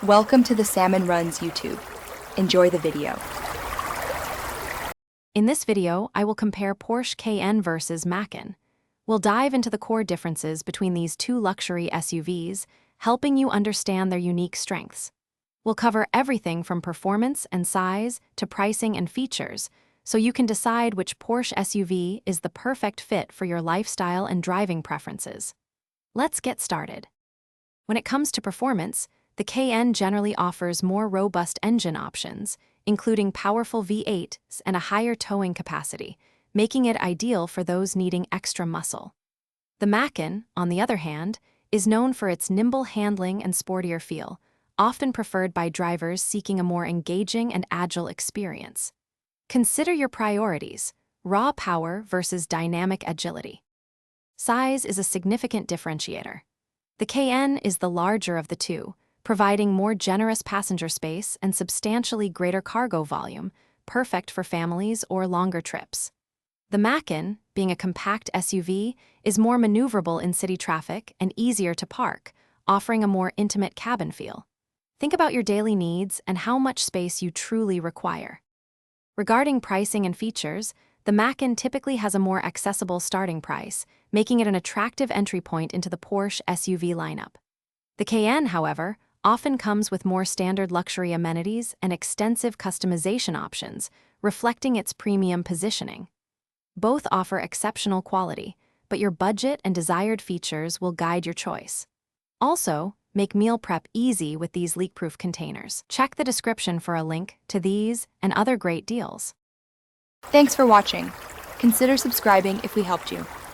Welcome to the Salmon Runs YouTube. Enjoy the video. In this video, I will compare Porsche Cayenne versus Macan. We'll dive into the core differences between these two luxury SUVs, helping you understand their unique strengths. We'll cover everything from performance and size to pricing and features, so you can decide which Porsche SUV is the perfect fit for your lifestyle and driving preferences. Let's get started. When it comes to performance, the Cayenne generally offers more robust engine options, including powerful V8s and a higher towing capacity, making it ideal for those needing extra muscle. The Macan, on the other hand, is known for its nimble handling and sportier feel, often preferred by drivers seeking a more engaging and agile experience. Consider your priorities: raw power versus dynamic agility. Size is a significant differentiator. The Cayenne is the larger of the two, providing more generous passenger space and substantially greater cargo volume, perfect for families or longer trips. The Macan, being a compact SUV, is more maneuverable in city traffic and easier to park, offering a more intimate cabin feel. Think about your daily needs and how much space you truly require. Regarding pricing and features, the Macan typically has a more accessible starting price, making it an attractive entry point into the Porsche SUV lineup. The Cayenne, however, often comes with more standard luxury amenities and extensive customization options, reflecting its premium positioning. Both offer exceptional quality, but your budget and desired features will guide your choice. Also, make meal prep easy with these leak-proof containers. Check the description for a link to these and other great deals. Thanks for watching. Consider subscribing if we helped you.